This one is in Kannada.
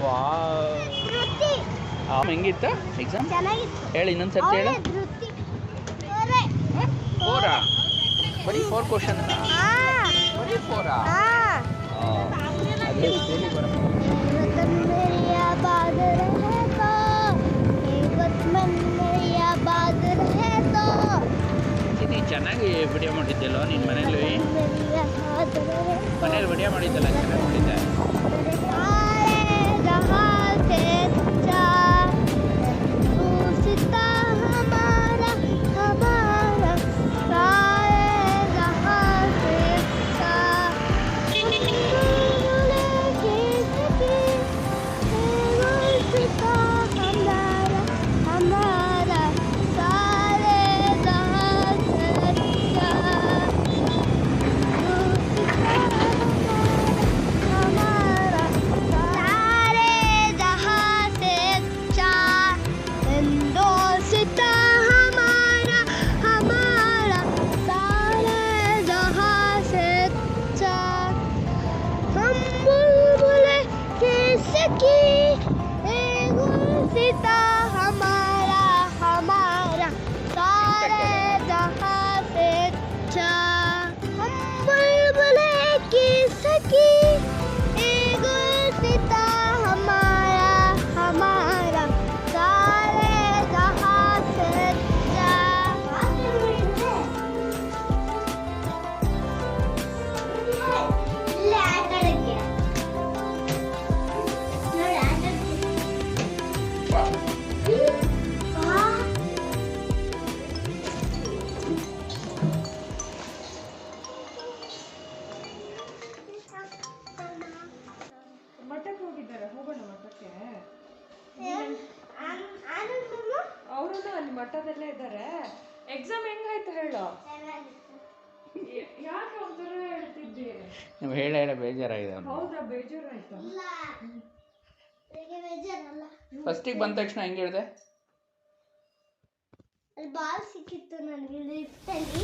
ವಾವ್. ಧೃತಿ. ಹೆಂಗಿತ್ತು ಎಕ್ಸಾಮ್? ಚೆನ್ನಾಗಿತ್ತು. ಹೇಳಿ ಇನ್ನೊಂದ್ಸರ್ತಿ ಹೇಳು. ಧೃತಿ. ಫೋರಾ? ಬರೀ 4 ಕ್ವಶನ್? ಬರೀ 4? ಅದೇ ಹೇಳಿ ಬರಮ್ಮ. ನೀನು ಚೆನ್ನಾಗಿ ವಿಡಿಯೋ ಮಾಡಿದ್ದೆಲ್ಲೋ ನಿನ್ನ ಮನೇಲಿ ವಿಡಿಯೋ ಮಾಡಿದ್ದಲ್ಲ, ಚೆನ್ನಾಗಿ ಮಾಡಿದ್ದೆ. ಮಠಕ್ಕೆ ಹೋಗಿದ್ದಾರೆ, ಹೋಗೋಣ ಮಠಕ್ಕೆ. ಅವರು ಅಲ್ಲಿ ಮಠದಲ್ಲೇ ಇದ್ದಾರೆ. ಎಕ್ಸಾಮ್ ಹೆಂಗಾಯ್ತು ಹೇಳು? ಯಾಕೆ ಒಂಥರ ಹೇಳ್ತಿದ್ದೀರಿ? ನೀವು ಹೇಳ ಬೇಜಾರಾಗಿದೆ. ಹೌದಾ, ಬೇಜಾರಾಯ್ತಾ? ಫಸ್ಟಿಗೆ ಬಂದ ತಕ್ಷಣ ಹೆಂಗೆ ಹೇಳಿದೆ? ಬಾಲ್ ಸಿಕ್ಕಿತ್ತು ನನಗೆ ಲಿಫ್ಟಲ್ಲಿ.